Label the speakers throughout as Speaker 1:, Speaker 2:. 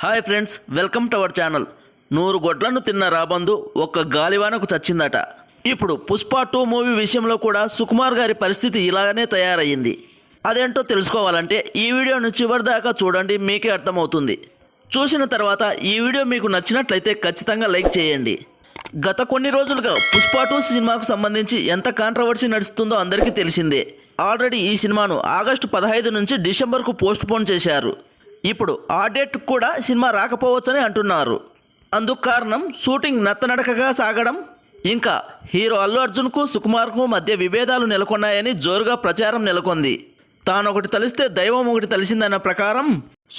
Speaker 1: Hi friends, welcome to our channel. 100 గొడ్లను తిన్న రాబందు ఒక్క గాలివానకు చచ్చిందట. ఇప్పుడు పుష్ప 2 మూవీ విషయంలో కూడా సుకుమార్ గారి పరిస్థితి ఇలాగనే తయారయ్యింది. అదేంటో తెలుసుకోవాలంటే ఈ వీడియోను చివరి దాకా చూడండి, మీకే అర్థమవుతుంది. చూసిన తర్వాత ఈ వీడియో మీకు నచ్చినట్లయితే ఖచ్చితంగా లైక్ చేయండి. గత కొన్ని రోజులుగా పుష్ప 2 సినిమాకు సంబంధించి ఎంత కాంట్రవర్సీ నడుస్తుందో అందరికీ తెలిసిందే. ఆల్రెడీ ఈ సినిమాను ఆగస్టు 15 నుంచి డిసెంబర్కు పోస్ట్ పోన్ చేశారు. ఇప్పుడు ఆ డేట్ కూడా సినిమా రాకపోవచ్చని అంటున్నారు. అందుకు కారణం షూటింగ్ నత్తనడకగా సాగడం, ఇంకా హీరో అల్లు అర్జున్కు సుకుమార్కు మధ్య విభేదాలు నెలకొన్నాయని జోరుగా ప్రచారం నెలకొంది. తానొకటి తలిస్తే దైవం ఒకటి తలిసిందన్న ప్రకారం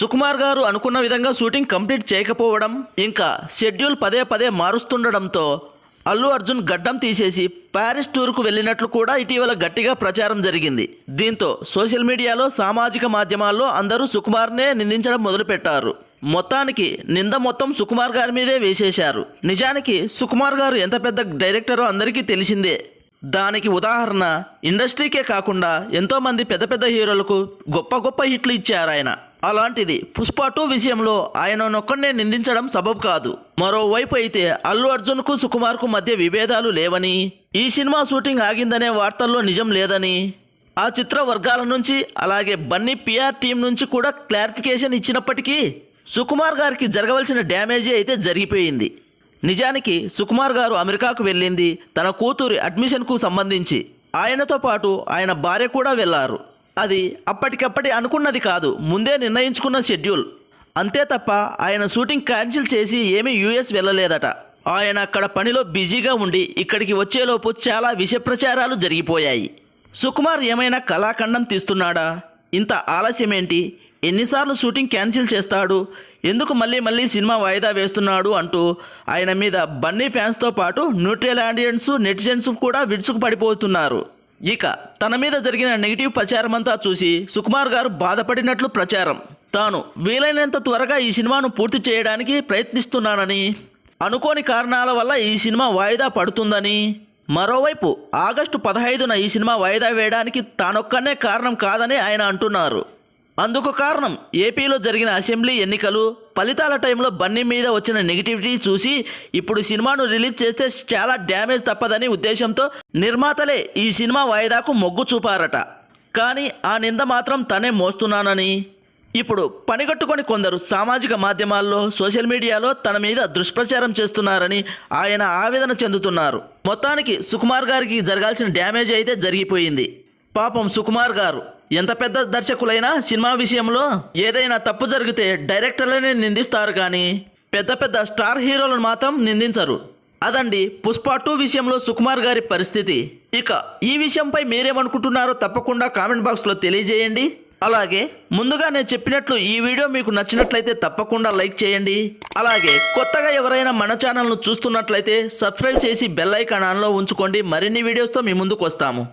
Speaker 1: సుకుమార్ గారు అనుకున్న విధంగా షూటింగ్ కంప్లీట్ చేయకపోవడం, ఇంకా షెడ్యూల్ పదే పదే మారుస్తుండడంతో అల్లు అర్జున్ గడ్డం తీసేసి ప్యారిస్ టూర్కు వెళ్ళినట్లు కూడా ఇటీవల గట్టిగా ప్రచారం జరిగింది. దీంతో సోషల్ మీడియాలో, సామాజిక మాధ్యమాల్లో అందరూ సుకుమార్నే నిందించడం మొదలుపెట్టారు. మొత్తానికి నింద మొత్తం సుకుమార్ గారి మీదే వేసేశారు. నిజానికి సుకుమార్ గారు ఎంత పెద్ద డైరెక్టరో అందరికీ తెలిసిందే. దానికి ఉదాహరణ ఇండస్ట్రీకే కాకుండా ఎంతోమంది పెద్ద పెద్ద హీరోలకు గొప్ప గొప్ప హిట్లు ఇచ్చారు ఆయన. అలాంటిది పుష్ప 2 విషయంలో ఆయన నొక్కడే నిందించడం సబబు కాదు. మరోవైపు అయితే అల్లు అర్జున్కు సుకుమార్కు మధ్య విభేదాలు లేవని, ఈ సినిమా షూటింగ్ ఆగిందనే వార్తల్లో నిజం లేదని ఆ చిత్ర వర్గాల నుంచి, అలాగే బన్నీ పిఆర్ టీం నుంచి కూడా క్లారిఫికేషన్ ఇచ్చినప్పటికీ సుకుమార్ గారికి జరగవలసిన డ్యామేజీ అయితే జరిగిపోయింది. నిజానికి సుకుమార్ గారు అమెరికాకు వెళ్ళింది తన కూతురి అడ్మిషన్కు సంబంధించి. ఆయనతో పాటు ఆయన భార్య కూడా వెళ్ళారు. అది అప్పటికప్పటి అనుకున్నది కాదు, ముందే నిర్ణయించుకున్న షెడ్యూల్. అంతే తప్ప ఆయన షూటింగ్ క్యాన్సిల్ చేసి ఏమీ యూఎస్ వెళ్ళలేదట. ఆయన అక్కడ పనిలో బిజీగా ఉండి ఇక్కడికి వచ్చేలోపు చాలా విష ప్రచారాలు జరిగిపోయాయి. సుకుమార్ ఏమైనా కళాఖండం తీస్తున్నాడా? ఇంత ఆలస్యం ఏంటి? ఎన్నిసార్లు షూటింగ్ క్యాన్సిల్ చేస్తాడు? ఎందుకు మళ్ళీ సినిమా వాయిదా వేస్తున్నాడు అంటూ ఆయన మీద బన్నీ ఫ్యాన్స్తో పాటు న్యూట్రలాండియన్స్, నెటిజన్స్ కూడా విడుచుకు పడిపోతున్నారు. ఇక తన మీద జరిగిన నెగిటివ్ ప్రచారం అంతా చూసి సుకుమార్ గారు బాధపడినట్లు ప్రచారం. తాను వీలైనంత త్వరగా ఈ సినిమాను పూర్తి చేయడానికి ప్రయత్నిస్తున్నానని, అనుకోని కారణాల వల్ల ఈ సినిమా వాయిదా పడుతుందని, మరోవైపు ఆగస్టు 15న ఈ సినిమా వాయిదా వేయడానికి తానొక్కనే కారణం కాదని ఆయన అంటున్నారు. అందుకు కారణం ఏపీలో జరిగిన అసెంబ్లీ ఎన్నికలు ఫలితాల టైంలో బన్నీ మీద వచ్చిన నెగిటివిటీ చూసి ఇప్పుడు సినిమాను రిలీజ్ చేస్తే చాలా డ్యామేజ్ తప్పదని ఉద్దేశంతో నిర్మాతలే ఈ సినిమా వాయిదాకు మొగ్గు చూపారట. కానీ ఆ నింద మాత్రం తనే మోస్తున్నానని ఇప్పుడు పనిగట్టుకొని కొందరు సామాజిక మాధ్యమాల్లో, సోషల్ మీడియాలో తన మీద దుష్ప్రచారం చేస్తున్నారని ఆయన ఆవేదన చెందుతున్నారు. మొత్తానికి సుకుమార్ గారికి జరగాల్సిన డ్యామేజ్ అయితే జరిగిపోయింది. పాపం సుకుమార్ గారు ఎంత పెద్ద దర్శకులైనా సినిమా విషయంలో ఏదైనా తప్పు జరిగితే డైరెక్టర్లనే నిందిస్తారు, కానీ పెద్ద పెద్ద స్టార్ హీరోలను మాత్రం నిందించరు. అదండి పుష్ప 2 విషయంలో సుకుమార్ గారి పరిస్థితి. ఇక ఈ విషయంపై మీరేమనుకుంటున్నారో తప్పకుండా కామెంట్ బాక్స్లో తెలియజేయండి. అలాగే ముందుగా నేను చెప్పినట్లు ఈ వీడియో మీకు నచ్చినట్లయితే తప్పకుండా లైక్ చేయండి. అలాగే కొత్తగా ఎవరైనా మన ఛానల్ను చూస్తున్నట్లయితే సబ్స్క్రైబ్ చేసి బెల్ ఐకాన్ ఆన్లో ఉంచుకోండి. మరిన్ని వీడియోస్తో మీ ముందుకు వస్తాము.